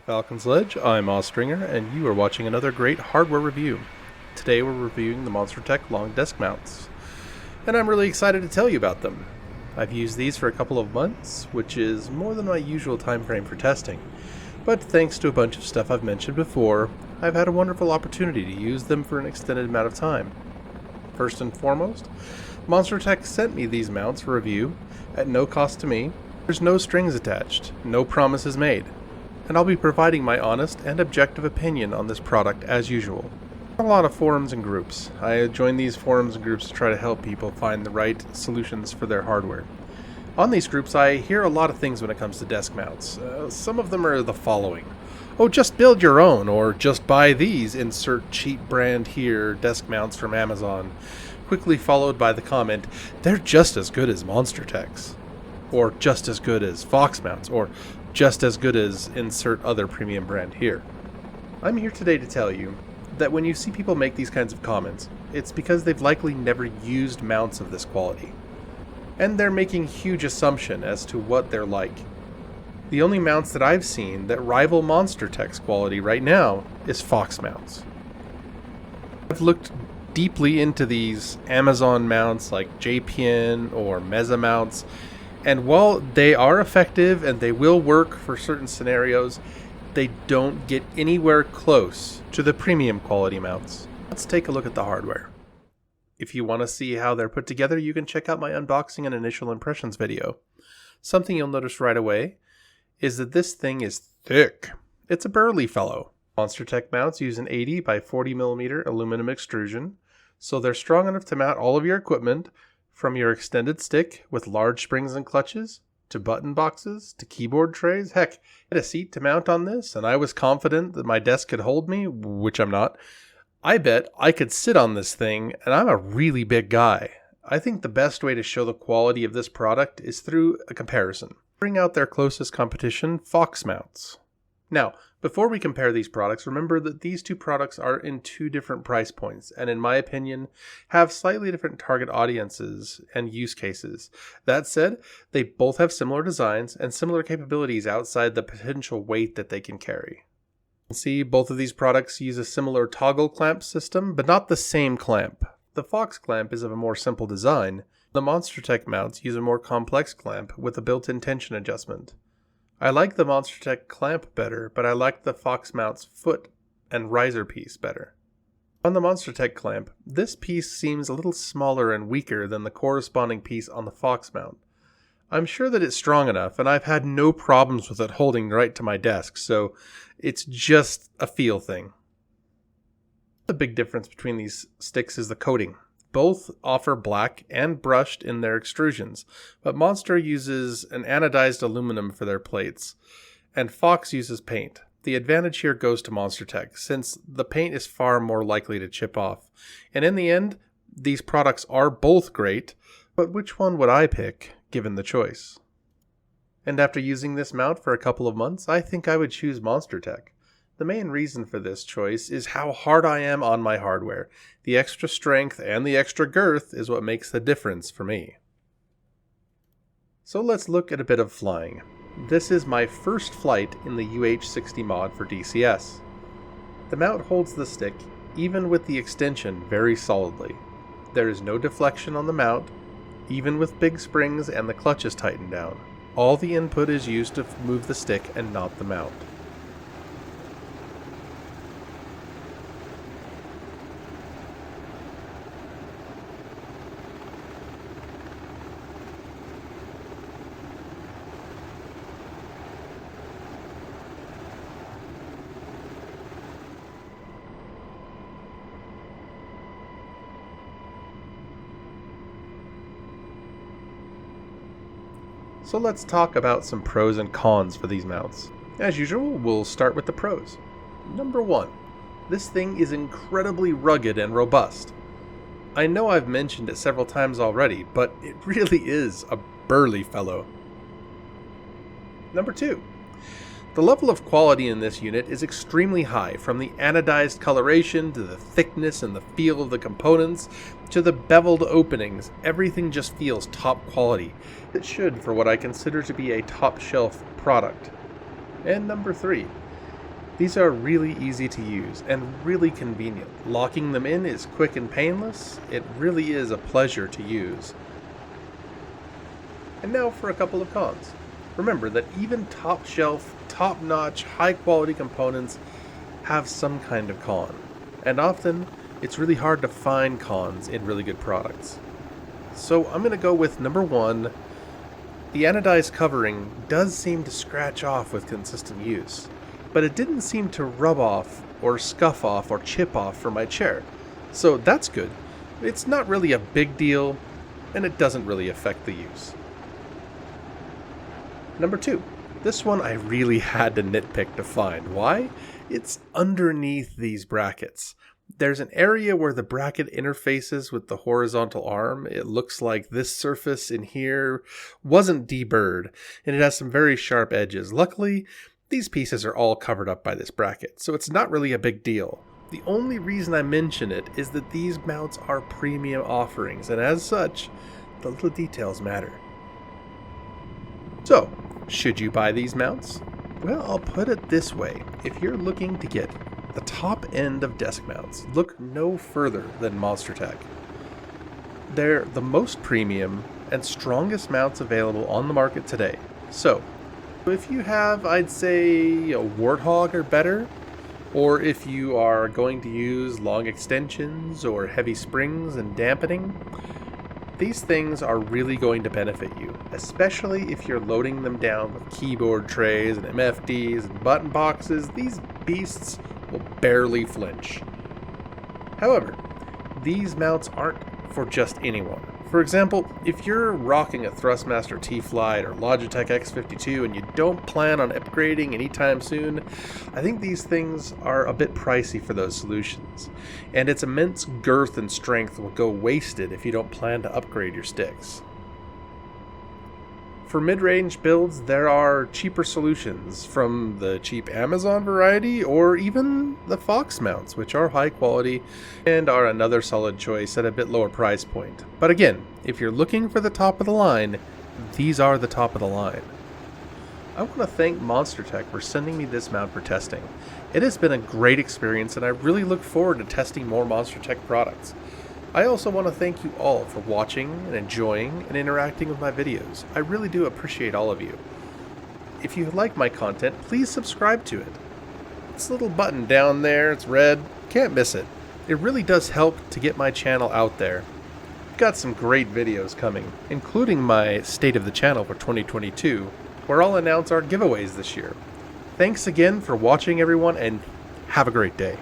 Falcon Sledge, I'm Ostringer, and you are watching another great hardware review. Today we're reviewing the MonsterTech Long Desk Mounts, and I'm really excited to tell you about them. I've used these for a couple of months, which is more than my usual time frame for testing, but thanks to a bunch of stuff I've mentioned before, I've had a wonderful opportunity to use them for an extended amount of time. First and foremost, MonsterTech sent me these mounts for review at no cost to me. There's no strings attached, no promises made, and I'll be providing my honest and objective opinion on this product as usual. A lot of forums and groups. I join these forums and groups to try to help people find the right solutions for their hardware. On these groups, I hear a lot of things when it comes to desk mounts. Some of them are the following. Oh, just build your own, or just buy these, insert cheap brand here, desk mounts from Amazon. Quickly followed by the comment, they're just as good as MonsterTech's. Or just as good as Foxx Mounts, or just as good as insert other premium brand here. I'm here today to tell you that when you see people make these kinds of comments, it's because they've likely never used mounts of this quality. And they're making huge assumption as to what they're like. The only mounts that I've seen that rival MonsterTech's quality right now is Foxx Mounts. I've looked deeply into these Amazon mounts like JPN or Mesa mounts, and while they are effective and they will work for certain scenarios, they don't get anywhere close to the premium quality mounts. Let's take a look at the hardware. If you want to see how they're put together, you can check out my unboxing and initial impressions video. Something you'll notice right away is that this thing is thick. It's a burly fellow. MonsterTech mounts use an 80 by 40 millimeter aluminum extrusion, so they're strong enough to mount all of your equipment, from your extended stick with large springs and clutches, to button boxes, to keyboard trays. Heck, I had a seat to mount on this, and I was confident that my desk could hold me, which I'm not. I bet I could sit on this thing, and I'm a really big guy. I think the best way to show the quality of this product is through a comparison. Bring out their closest competition, Foxx Mounts. Now, before we compare these products, remember that these two products are in two different price points, and in my opinion, have slightly different target audiences and use cases. That said, they both have similar designs and similar capabilities outside the potential weight that they can carry. See, both of these products use a similar toggle clamp system, but not the same clamp. The Foxx clamp is of a more simple design. The MonsterTech mounts use a more complex clamp with a built-in tension adjustment. I like the MonsterTech clamp better, but I like the Foxx Mounts foot and riser piece better. On the MonsterTech clamp, this piece seems a little smaller and weaker than the corresponding piece on the Foxx mount. I'm sure that it's strong enough, and I've had no problems with it holding right to my desk, so it's just a feel thing. The big difference between these sticks is the coating. Both offer black and brushed in their extrusions, but Monster uses an anodized aluminum for their plates, and Foxx uses paint. The advantage here goes to MonsterTech, since the paint is far more likely to chip off. And in the end, these products are both great, but which one would I pick, given the choice? And after using this mount for a couple of months, I think I would choose MonsterTech. The main reason for this choice is how hard I am on my hardware. The extra strength and the extra girth is what makes the difference for me. So let's look at a bit of flying. This is my first flight in the UH-60 mod for DCS. The mount holds the stick, even with the extension, very solidly. There is no deflection on the mount, even with big springs and the clutches tightened down. All the input is used to move the stick and not the mount. So let's talk about some pros and cons for these mounts. As usual, we'll start with the pros. Number 1, this thing is incredibly rugged and robust. I know I've mentioned it several times already, but it really is a burly fellow. Number 2, the level of quality in this unit is extremely high, from the anodized coloration to the thickness and the feel of the components to the beveled openings. Everything just feels top quality. It should for what I consider to be a top shelf product. And number 3, These are really easy to use and really convenient. Locking them in is quick and painless. It really is a pleasure to use. And now for a couple of cons. Remember that even top shelf, top-notch, high-quality components have some kind of con. And often, it's really hard to find cons in really good products. So I'm going to go with number 1. The anodized covering does seem to scratch off with consistent use, but it didn't seem to rub off or scuff off or chip off from my chair. So that's good. It's not really a big deal, and it doesn't really affect the use. Number 2. This one I really had to nitpick to find. Why? It's underneath these brackets. There's an area where the bracket interfaces with the horizontal arm. It looks like this surface in here wasn't deburred, and it has some very sharp edges. Luckily, these pieces are all covered up by this bracket, so it's not really a big deal. The only reason I mention it is that these mounts are premium offerings, and as such, the little details matter. So, should you buy these mounts? Well, I'll put it this way. If you're looking to get the top end of desk mounts, look no further than MonsterTech. They're the most premium and strongest mounts available on the market today. So, if you have, I'd say, a Warthog or better, or if you are going to use long extensions or heavy springs and dampening, these things are really going to benefit you, especially if you're loading them down with keyboard trays and MFDs and button boxes. These beasts will barely flinch. However, these mounts aren't for just anyone. For example, if you're rocking a Thrustmaster T-Flight or Logitech X52 and you don't plan on upgrading anytime soon, I think these things are a bit pricey for those solutions, and its immense girth and strength will go wasted if you don't plan to upgrade your sticks. For mid-range builds, there are cheaper solutions, from the cheap Amazon variety or even the Foxx Mounts, which are high quality and are another solid choice at a bit lower price point. But again, if you're looking for the top of the line, these are the top of the line. I want to thank MonsterTech for sending me this mount for testing. It has been a great experience, and I really look forward to testing more MonsterTech products. I also want to thank you all for watching and enjoying and interacting with my videos. I really do appreciate all of you. If you like my content, please subscribe to it. This little button down there, it's red, can't miss it. It really does help to get my channel out there. I've got some great videos coming, including my State of the Channel for 2022, where I'll announce our giveaways this year. Thanks again for watching, everyone, and have a great day.